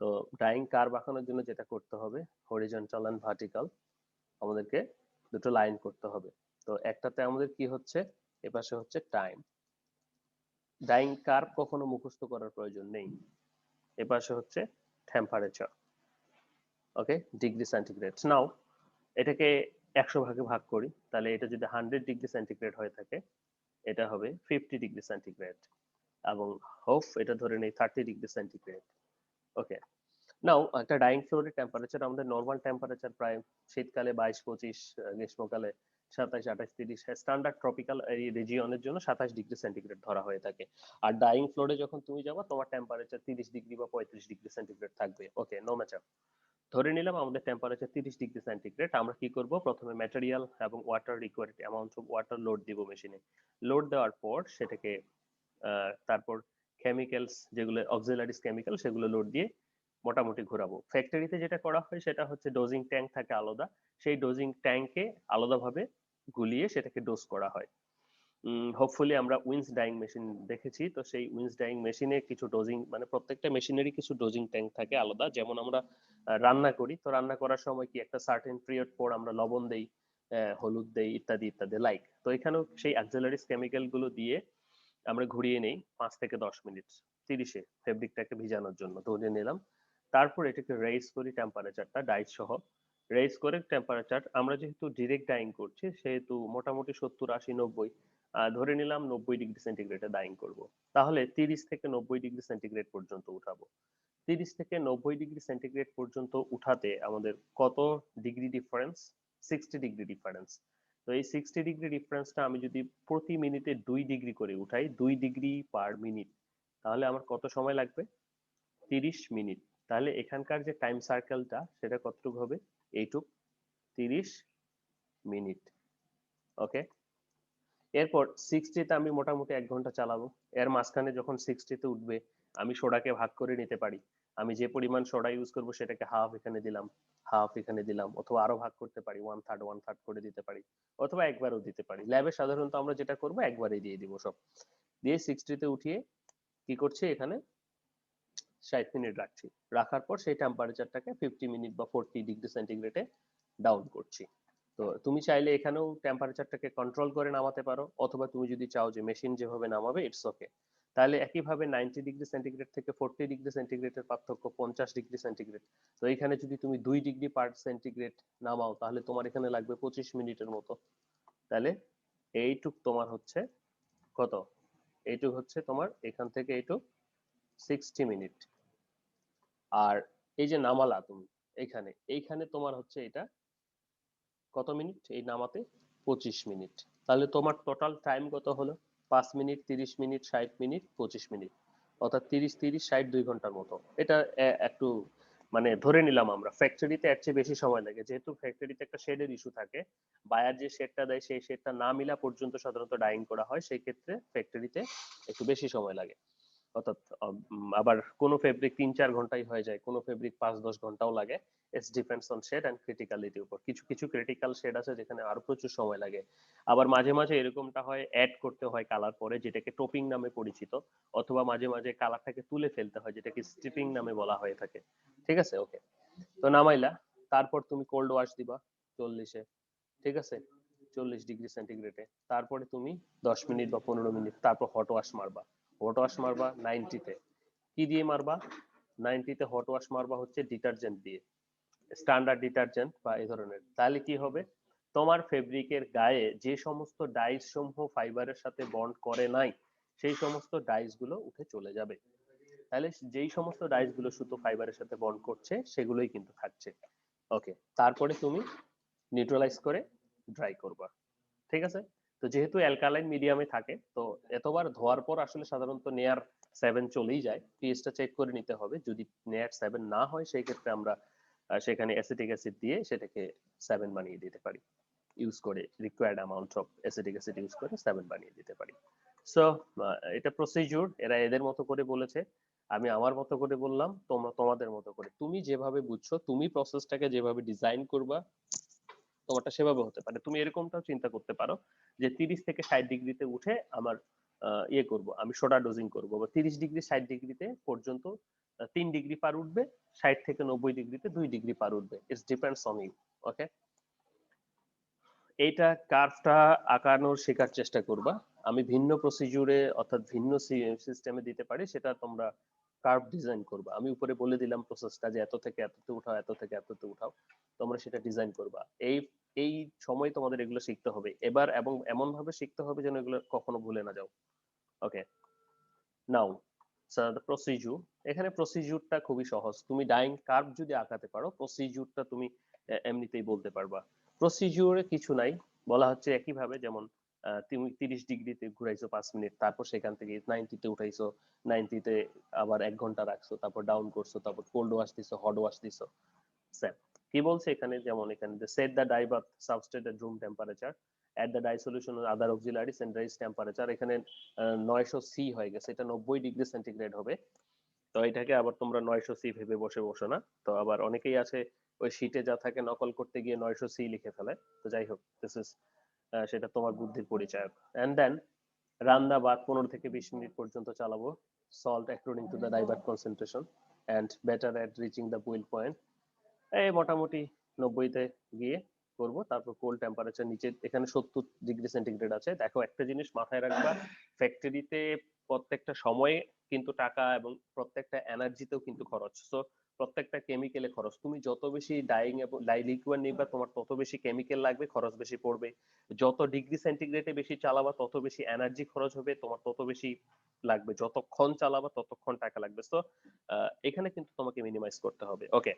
S1: তো ডাইং কার্ভ আঁকানোর জন্য যেটা করতে হবে, হরিজন্টাল এন্ড ভার্টিক্যাল আমাদেরকে দুটো লাইন করতে হবে। তো একটাতে আমাদের কি হচ্ছে, এপাশে হচ্ছে টাইম। ডাইং কার্ভ কখনো মুখস্থ করার প্রয়োজন নেই। এপাশে হচ্ছে টেম্পারেচার, ওকে, ডিগ্রি সেন্টিগ্রেড। নাও এটাকে 100 ভাগে ভাগ করি, তাহলে এটা যদি 100 ডিগ্রি সেন্টিগ্রেড হয়ে থাকে, এটা হবে 50 ডিগ্রি সেন্টিগ্রেড, এবং হোপ এটা ধরে নেই 30 ডিগ্রি সেন্টিগ্রেড। ওকে, নাও একটা ডাইং ফ্লোরের টেম্পারেচার, আমাদের নর্মাল টেম্পারেচার প্রায় শীতকালে 22-25, গ্রীষ্মকালে 27-28-30, স্ট্যান্ডার্ড ট্রপিক্যাল রিজিয়নের জন্য 27 ডিগ্রি সেন্টিগ্রেড ধরা হয়ে থাকে। আর ডাইং ফ্লোরে যখন তুমি যাবা, তোমার টেম্পারেচার 30 ডিগ্রি বা 35 ডিগ্রি সেন্টিগ্রেড থাকবে। ওকে, নো ম্যাটার। ধরে নিলাম আমাদের টেম্পারেচার 30 ডিগ্রি সেন্টিগ্রেড। আমরা কি করব, প্রথমে ম্যাটেরিয়াল এবং water required amount of water load দিব মেশিনে। লোড দেওয়ার পর সেটাকে তারপর কেমিক্যালস, যেগুলো অক্সিলারিস কেমিক্যাল, সেগুলো লোড দিয়ে মোটামুটি ঘোরাবো। ফ্যাক্টরিতে যেটা করা হয় সেটা হচ্ছে ডোজিং ট্যাঙ্ক থাকে আলাদা, সেই ডোজিং ট্যাঙ্কে আলাদাভাবে গুলিয়ে সেটাকে ডোজ করা হয়। হোপফুলি আমরা উইন্স ডাইং মেশিন দেখেছি, তো সেই উইন্স ডাইং মেশিনে কিছু ডোজিং, মানে প্রত্যেকটা মেশিনেরই কিছু ডোজিং ট্যাঙ্ক থাকে আলাদা। যেমন আমরা রান্না করি, তো রান্না করার সময় কি একটা সার্টেন পিরিয়ড পর আমরা লবণ দেই, হলুদ দেই, ইত্যাদি ইত্যাদি লাইক। তো এখানেও সেই অক্সিলারিস কেমিক্যাল গুলো দিয়ে আমরা ঘুরিয়ে নেই 5 থেকে 10 মিনিট 30-এ ফেব্রিকটাকে ভিজানোর জন্য ধরে নিলাম। তারপর এটাকে রেইজ করি টেম্পারেচারটা ডাইস সহ। রেইজ করে টেম্পারেচার, আমরা যেহেতু ডিরেক্ট ডাইং করছি সেহেতু মোটামুটি 70-80-90, ধরে নিলাম 90 ডিগ্রি সেন্টিগ্রেডে ডাইং করব। তাহলে 30 থেকে 90 ডিগ্রি সেন্টিগ্রেড পর্যন্ত উঠাবো। 30 থেকে 90 ডিগ্রি সেন্টিগ্রেড পর্যন্ত উঠাতে আমাদের কত ডিগ্রি ডিফারেন্স, 60 ডিগ্রি ডিফারেন্স। তো এই 60 ডিগ্রি ডিফারেন্সটা আমি যদি প্রতি মিনিটে 2 ডিগ্রি করে উঠাই, 2 ডিগ্রি পার মিনিট, তাহলে আমার কত সময় লাগবে, 30 মিনিট। তাহলে এখানকার যে টাইম সার্কেলটা সেটা কতটুকু হবে, এইটুক, 30 মিনিট। ওকে, এরপর 60-তে আমি মোটামুটি 1 ঘন্টা চালাবো। এর মাঝখানে যখন 60-তে উঠবে, আমি সোডাকে ভাগ করে নিতে পারি। আমি যে পরিমাণ সোডা ইউজ করব সেটাকে হাফ এখানে দিলাম, হাফ এখানে দিলাম, অথবা আরো ভাগ করতে পারি, 1/3 করে দিতে পারি, অথবা একবারও দিতে পারি। ল্যাবে সাধারণত আমরা যেটা করব একবারই দিয়ে দিব সব। দিয়ে 60-তে উঠিয়ে কি করছি, এখানে 60 মিনিট রাখছি। রাখার পর সেই টেম্পারেচারটাকে 50 মিনিট বা 40 ডিগ্রি সেন্টিগ্রেডে ডাউন করছি। তো তুমি চাইলে এখানেও টেম্পারেচারটাকে কন্ট্রোল করে নামাতে পারো, অথবা তুমি যদি চাও যে মেশিন যেভাবে নামাবে, ইটস ওকে। তাহলে একইভাবে 90 ডিগ্রি সেন্টিগ্রেড থেকে 40 ডিগ্রি সেন্টিগ্রেডের পার্থক্য 50 ডিগ্রি সেন্টিগ্রেড। তো এখানে যদি তুমি 2 ডিগ্রি পার সেন্টিগ্রেড নামাও, তাহলে তোমার এখানে লাগবে 25 মিনিটের মতো। তাহলে এইটুক তোমার হচ্ছে কত, এইটুক হচ্ছে তোমার এখান থেকে এইটুক 60 মিনিট। আর এই যে নামালা তুমি এইখানে, এইখানে তোমার হচ্ছে এটা কত মিনিট, এই নামাতে 25 মিনিট। তাহলে তোমার টোটাল টাইম কত হলো, 5 মিনিট, 30 মিনিট, 60 মিনিট, 25 মিনিট, অর্থাৎ 30-30-60 2 ঘন্টার মতো। এটা একটু মানে ধরে নিলাম আমরা। ফ্যাক্টরিতে এর চেয়ে বেশি সময় লাগে, যেহেতু ফ্যাক্টরিতে একটা শেডের ইস্যু থাকে, বায়ার যে শেডটা দেয় সেই শেডটা না মিলা পর্যন্ত সাধারণত ডাইং করা হয়, সেই ক্ষেত্রে ফ্যাক্টরিতে একটু বেশি সময় লাগে। অর্থাৎ আবার কোনো ফেব্রিক 3-4 ঘন্টায় হয়ে যায়, কোনো ফেব্রিক 5-10 ঘন্টাও লাগে। It's depends on shade and ক্রিটিক্যালিটির উপর। কিছু কিছু ক্রিটিক্যাল শেড আছে যেখানে আরো প্রচুর সময় লাগে। আবার মাঝে মাঝে এরকমটা হয়, অ্যাড করতে হয় কালার পরে, যেটাকে টোপিং নামে পরিচিত, অথবা মাঝে মাঝে কালারটাকে তুলে ফেলতে হয়, যেটাকে স্ট্রিপিং নামে বলা হয়ে থাকে। ঠিক আছে, ওকে। তো নামাইলা, তারপর তুমি কোল্ড ওয়াশ দিবা 40-এ, ঠিক আছে, 40 ডিগ্রি সেন্টিগ্রেডে। তারপরে তুমি 10 মিনিট বা 15 মিনিট তারপর হট ওয়াশ মারবা। হট ওয়াশ মারবা 90-তে। কি দিয়ে মারবা, 90-তে হট ওয়াশ মারবা হচ্ছে ডিটারজেন্ট দিয়ে, স্ট্যান্ডার্ড ডিটারজেন্ট বা এই ধরনের। তাহলে কি হবে, তোমার ফেব্রিকের গায়ে যে সমস্ত ডাইস সমূহ ফাইবারের সাথে বন্ড করে নাই, সেই সমস্ত ডাইস গুলো উঠে চলে যাবে। তাহলে যেই সমস্ত ডাইস গুলো সুতো ফাইবারের সাথে বন্ড করছে সেগুলোই কিন্তু থাকছে। ওকে, তারপরে তুমি নিউট্রালাইজ করে ড্রাই করবা। ঠিক আছে, তো যেহেতু অ্যালকালাইন মিডিয়ামে থাকে, তো এতবার ধোয়ার পর আসলে সাধারণত নেয়ার 7 চলেই যায়। পিএইচটা চেক করে নিতে হবে, যদি নেয়ার 7 না হয় সেই ক্ষেত্রে আমরা সেখানে অ্যাসিটিক অ্যাসিড দিয়ে সেটাকে 7 বানিয়ে দিতে পারি, ইউজ করে required amount of acetic acid use করে 7 বানিয়ে দিতে পারি। সো এটা প্রসিডিউর, এরা এদের মতো করে বলেছে, আমি আমার মতো করে বললাম, তোমরা তোমাদের মতো করে, তুমি যেভাবে বুঝছো, তুমি প্রসেসটাকে যেভাবে ডিজাইন করবা তোমারটা সেভাবে হতে পারে। তুমি এরকমটাও চিন্তা করতে পারো যে 30 থেকে 60 ডিগ্রিতে উঠে আমার ইয়ে করব, আমি সোডা ডোজিং করব, বা 30 ডিগ্রি 60 ডিগ্রিতে পর্যন্ত 3 ডিগ্রি পার উঠবে, 60 থেকে 90 ডিগ্রিতে 2 ডিগ্রি পার উঠবে, ইটস ডিপেন্ডস অন ইউ। ওকে, এইটা কার্ভটা আঁকানোর শেখার চেষ্টা করবা। আমি ভিন্ন প্রসিডিউরে অর্থাৎ ভিন্ন সিস্টেমে দিতে পারি, সেটা তোমরা কার্ভ ডিজাইন করবা। আমি উপরে বলে দিলাম প্রসেসটা যে এত থেকে এততে উঠাও, এত থেকে এততে উঠাও, তোমরা সেটা ডিজাইন করবা। এই এই সময় তোমাদের এগুলো শিখতে হবে এবার, এবং এমন ভাবে শিখতে হবে যেন এগুলো কখনো ভুলে না যাও। ওকে, নাও দ্য প্রসিডিউর। এখানে প্রসিডিউরটা খুবই সহজ, তুমি ডাইং কার্ভ যদি আঁকাতে পারো, প্রসিডিউরটা তুমি এমনিতেই বলতে পারবা। প্রসিডিউরে কিছু নাই, বলা হচ্ছে একইভাবে, যেমন তুমি 30 ডিগ্রিতে ঘুরাইছো 5 মিনিট, তারপর সেখান থেকে 90 তে উঠাইছো, 90 তে আবার 1 ঘন্টা রাখছো, তারপর ডাউন করছো, তারপর কোল্ড ওয়াশ দিছো, হট ওয়াশ দিছো। স্যার কি বলছে এখানে, যেমন এখানে set the dye bath substrate at room temperature, at the dye solution other auxiliaries and raise temperature. এখানে 900 সি হয়ে গেছে, এটা 90 ডিগ্রি সেন্টিগ্রেড হবে। তো এটাকে আবার তোমরা 900 সি ভেবে বসো না। তো আবার অনেকেই আছে ওই শীটে যা থাকে নকল করতে গিয়ে 900 সি লিখে ফেলে। তো যাই হোক, দিস ইজ সেটা তোমার বুদ্ধির পরিচায়ক। And then run the bath 15 থেকে 20 মিনিট পর্যন্ত চালাবো, salt according to the divert concentration and better at reaching the boil point. এই মোটামুটি 90-তে গিয়ে করব, তারপর কোল্ড টেম্পারেচার নিচে, এখানে 70 ডিগ্রি সেন্টিগ্রেড আছে। দেখো একটা জিনিস মাথায় রাখবা, ফ্যাক্টরিতে প্রত্যেকটা সময়ে কিন্তু টাকা এবং প্রত্যেকটা এনার্জিতেও কিন্তু খরচ। সো প্রত্যেকটা কেমিক্যালে খরচ, তুমি যত বেশি ডাইং এবং লিকুইড নিবা তোমার তত বেশি কেমিক্যাল লাগবে, খরচ বেশি পড়বে। যত ডিগ্রি সেন্টিগ্রেডে বেশি চালাবা তত বেশি এনার্জি খরচ হবে, তোমার তত বেশি লাগবে, যতক্ষণ চালাবা ততক্ষণ টাকা লাগবে। সো এখানে কিন্তু তোমাকে মিনিমাইজ করতে হবে। ওকে,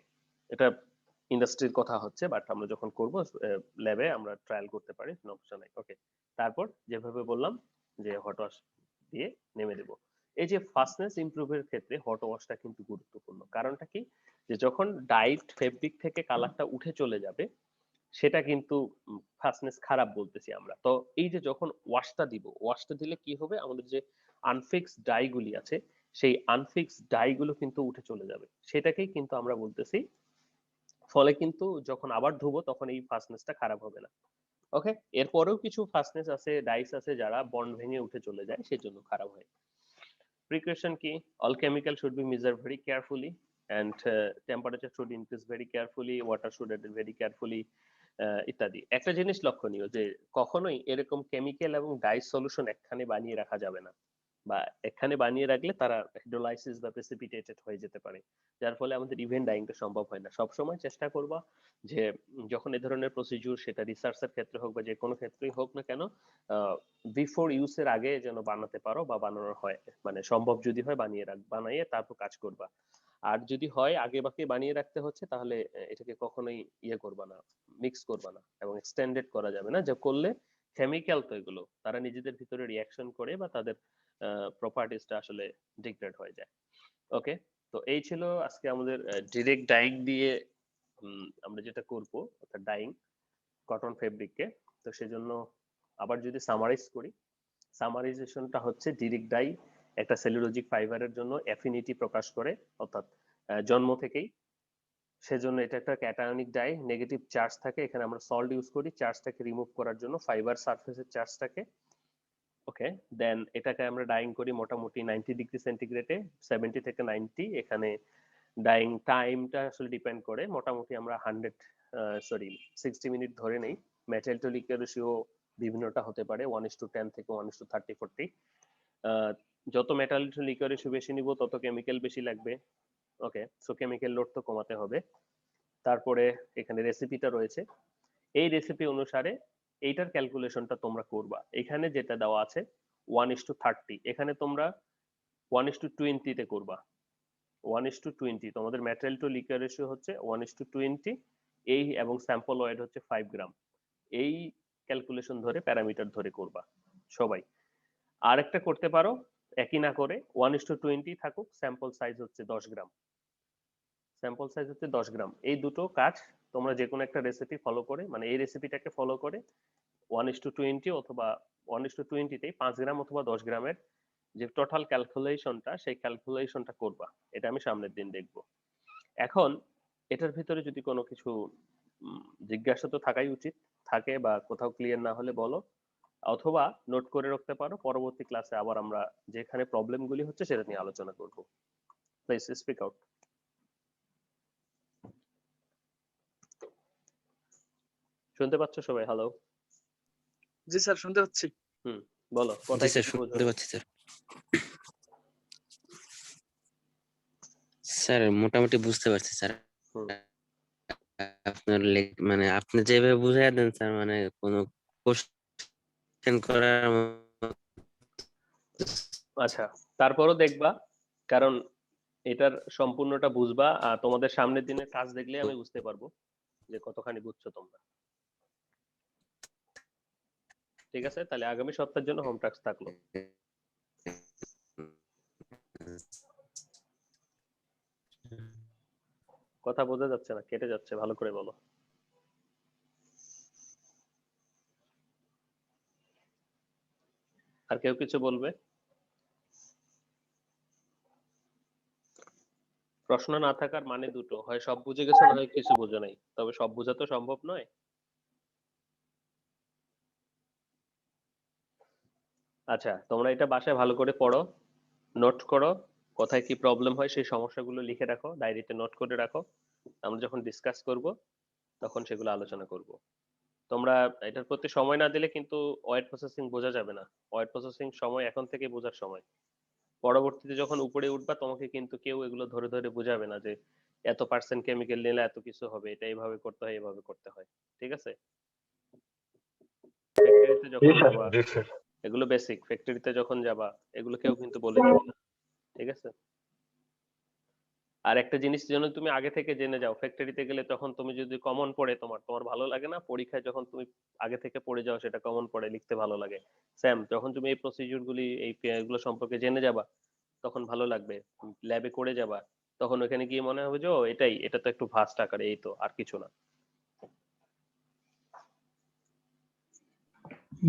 S1: এটা ইন্ডাস্ট্রির কথা হচ্ছে, বাট আমরা যখন করব ল্যাবে আমরা ট্রায়াল করতে পারি, সমস্যা নাই। ওকে, তারপর যেভাবে বললাম যে হট ওয়াশ দিয়ে নেমে দেব। এই যে ফাস্টনেস ইমপ্রুভের ক্ষেত্রে হট ওয়াশটা কিন্তু গুরুত্বপূর্ণ। কারণটা কি, যে যখন ডাইট ফেব্রিক থেকে কালারটা উঠে চলে যাবে, সেটা কিন্তু ফাস্টনেস খারাপ বলতেছি আমরা। তো এই যে যখন ওয়াশটা দিব, ওয়াশটা দিলে কি হবে, আমাদের যে আনফিক্সড ডাইগুলি আছে সেই আনফিক্সড ডাইগুলো কিন্তু উঠে চলে যাবে, সেটাকেই কিন্তু আমরা বলতেছি, ফলে কিন্তু যখন আবার ধুবো তখন এই ফাস্টনেসটা খারাপ হবে না। ওকে, এরপরেও কিছু ফাস্টনেস আছে, ডাইস আছে যারা বন্ড ভেঙে উঠে চলে যায়, সেজন্য খারাপ হয়। প্রিকশন কি, all chemical should be measure very carefully and temperature should increase very carefully, water should add very carefully, ইত্যাদি। একটা জিনিস লক্ষণীয় যে কখনোই এরকম কেমিক্যাল এবং ডাইস সলিউশন একখানে বানিয়ে রাখা যাবে না, বা এখানে বানিয়ে রাখলে তারা হাইড্রোলাইসিস বা প্রেসিপিটেটেড হয়ে যেতে পারে, যার ফলে আমাদের ইভেন্ট ডাইংটা সম্ভব হয় না। সবসময় চেষ্টা করবা যে যখন এ ধরনের প্রসিডিউর, সেটা রিসার্চের ক্ষেত্রে হোক বা যে কোনো ক্ষেত্রেই হোক না কেন, বিফোর ইউজের আগে যেন বানাতে পারো বা বানানো হয়, মানে সম্ভব যদি হয় বানিয়ে তারপর কাজ করবা। আর যদি হয় আগে বাকি বানিয়ে রাখতে হচ্ছে, তাহলে এটাকে কখনোই ইয়ে করবা না, মিক্স করবা না, এবং এক্সটেন্ডেড করা যাবে না, যে করলে কেমিক্যাল তো এগুলো তারা নিজেদের ভিতরে রিয়াকশন করে বা তাদের প্রপার্টিসটা আসলে ডিগ্রেড হয়ে যায়। ওকে, তো এই ছিল আজকে আমাদের ডিরেক্ট ডাইং দিয়ে আমরা যেটা করব, অর্থাৎ ডাইং কটন ফেব্রিককে। তো সেজন্য আবার যদি সামারাইজ করি, সামারাইজেশনটা হচ্ছে ডিরেক্ট ডাই একটা সেলুলোজিক ফাইবারের জন্য অ্যাফিনিটি প্রকাশ করে, অর্থাৎ জন্ম থেকেই। সেজন্য এটা একটা ক্যাটায়নিক ডাই, নেগেটিভ চার্জ থাকে, এখানে আমরা সল্ট ইউজ করি চার্জটাকে রিমুভ করার জন্য, ফাইবার সারফেসের চার্জটাকে। ওকে, দেন এটাকে আমরা ডাইং করি মোটামুটি 90 ডিগ্রি সেন্টিগ্রেডে, 70 থেকে 90। এখানে ডাইং টাইমটা আসলে ডিপেন্ড করে, মোটামুটি আমরা 60 মিনিট ধরে নেই। মেটাল টু লিকুইড রেশিও বিভিন্নটা হতে পারে, 1:10 থেকে 1:30 40। যত মেটাল টু লিকুইড রেশিও বেশি নিব তত কেমিক্যাল বেশি লাগবে। ওকে, সো কেমিক্যাল লোড তো কমাতে হবে। তারপরে এখানে রেসিপিটা রয়েছে, এই রেসিপি অনুসারে এইটার ক্যালকুলেশনটা তোমরা করবা। এখানে যেটা দেওয়া আছে 1:30, এখানে তোমরা 1:20 তে করবা। 1:20 তোমাদের ম্যাটেরিয়াল টু লিকুইড রেশিও হচ্ছে 1:20, এই এবং স্যাম্পল ওয়েট হচ্ছে 5 গ্রাম। এই ক্যালকুলেশন ধরে প্যারামিটার ধরে করবা সবাই। আর একটা করতে পারো একই না করে 1:20 থাকুক, স্যাম্পল সাইজ হচ্ছে 10 গ্রাম, স্যাম্পল সাইজ হচ্ছে 10 গ্রাম। এই দুটো কাজ তোমরা যে কোনো একটা রেসিপি ফলো করে, মানে এই রেসিপিটাকে ফলো করে 1:20 অথবা 1:20তেই 5 গ্রাম অথবা 10 গ্রামের যে টোটাল ক্যালকুলেশনটা, সেই ক্যালকুলেশনটা করবা। এটা আমি সামনের দিন দেখব। এখন এটার ভিতরে যদি কোনো কিছু জিজ্ঞাসা তো থাকাই উচিত, থাকে বা কোথাও ক্লিয়ার না হলে বলো, অথবা নোট করে রাখতে পারো, পরবর্তী ক্লাসে আবার আমরা যেখানে প্রবলেমগুলি হচ্ছে সেটা নিয়ে আলোচনা করব। Please speak out. শুনতে পাচ্ছ সবাই? হ্যালো।
S2: জি স্যার, শুনতে পাচ্ছি।
S1: বলো
S3: জি
S1: কোথায়
S3: স্যার,
S1: কিছু
S3: শুনতে
S1: বোঝো?
S3: পাচ্ছি স্যার। স্যার মোটামুটি বুঝতে পারছি স্যার।
S1: হুম
S3: আপনার মানে আপনি যেভাবে বুঝাই দেন স্যার, মানে কোনো কোশ্চেন করার
S1: আচ্ছা, তারপরও দেখবা, কারণ এটার সম্পূর্ণটা বুঝবা আর তোমাদের সামনের দিনের কাজ দেখলে আমি বুঝতে পারবো যে কতখানি বুঝছো তোমরা। ঠিক আছে, তাহলে আগামী সপ্তাহের জন্য হোম টাস্ক থাকলো। কথা বোঝা যাচ্ছে না, কেটে যাচ্ছে, ভালো করে বলো। আর কেউ কিছু বলবে? প্রশ্ন না থাকার মানে দুটো, হয় সব বুঝে গেছো, না হয় কিছু বোঝো নাই, তবে সব বোঝা তো সম্ভব নয়। আচ্ছা, তোমরা এটা বাসায় ভালো করে পড়ো, নোট করো, কোথায় কি প্রবলেম হয় সেই সমস্যাগুলো লিখে রাখো, ডায়েরিতে নোট করে রাখো। আমরা যখন ডিসকাস করব তখন সেগুলো আলোচনা করব। তোমরা এটার প্রতি সময় না দিলে কিন্তু ওয়ার্ড প্রসেসিং বোঝা যাবে না। ওয়ার্ড প্রসেসিং সময় এখন থেকে বোঝার সময়। পরবর্তীতে যখন উপরে উঠবা তোমাকে কিন্তু কেউ এগুলো ধরে ধরে বোঝাবে না যে এত পার্সেন্ট কেমিক্যাল নিলে এত কিছু হবে, এটা এইভাবে করতে হয়, এভাবে করতে হয়। ঠিক আছে? ফ্যাক্টরিতে যখন যাবা, এগুলো বেসিক, ফ্যাক্টরিতে যখন যাবা এগুলো কেউ কিন্তু বলে দিবে না। ঠিক আছে? আর একটা জিনিস যেন তুমি আগে থেকে জেনে যাও, ফ্যাক্টরিতে গেলে তখন তুমি যদি কমন পড়ে তোমার তোমার ভালো লাগে না, পরীক্ষায় যখন তুমি আগে থেকে পড়ে যাও সেটা কমন পড়ে লিখতে ভালো লাগে। স্যাম, যখন তুমি এই প্রসিডিউর গুলি এই এগুলো সম্পর্কে জেনে যাবা তখন ভালো লাগবে, ল্যাবে করে যাবা, তখন ওখানে গিয়ে মনে হবে যে ও এটাই, এটা তো একটু ভাস্ট আকারে, এই তো, আর কিছু না।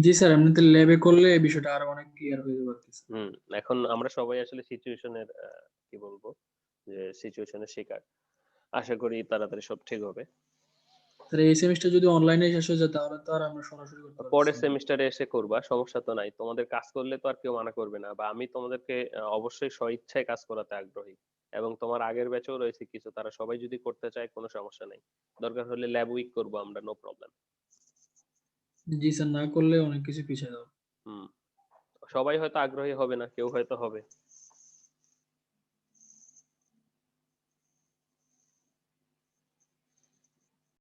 S2: জি স্যার, এমনিতে ল্যাবে করলে এই বিষয়টা আরো অনেক ক্লিয়ার হয়ে যাবে আর কি স্যার।
S1: এখন আমরা সবাই আসলে সিচুয়েশনের কি বলবো, যে সিচুয়েশনের শিকার। আশা করি তাড়াতাড়ি সব ঠিক হবে।
S2: স্যার এই সেমিস্টার যদি অনলাইনে শেষ হয়ে যায় তাহলে তো আর আমরা সরাসরি করতে
S1: পরের
S2: পারতেছি না।
S1: সেমিস্টারে এসে করবা, সমস্যা তো নাই, তোমাদের কাজ করলে তো আর কেউ মানা করবে না, বা আমি তোমাদেরকে অবশ্যই স্বইচ্ছায় কাজ করাতে আগ্রহী। এবং তোমার আগের ব্যাচেও রয়েছে কিছু, তারা সবাই যদি করতে চায় কোনো সমস্যা নেই। দরকার হলে ল্যাব উইক করবো আমরা, নো প্রবলেম।
S2: জি স্যার, না করলে অনেক কিছু পিছিয়ে যাবে।
S1: হুম, সবাই হয়তো আগ্রহী হবে না, কেউ হয়তো হবে।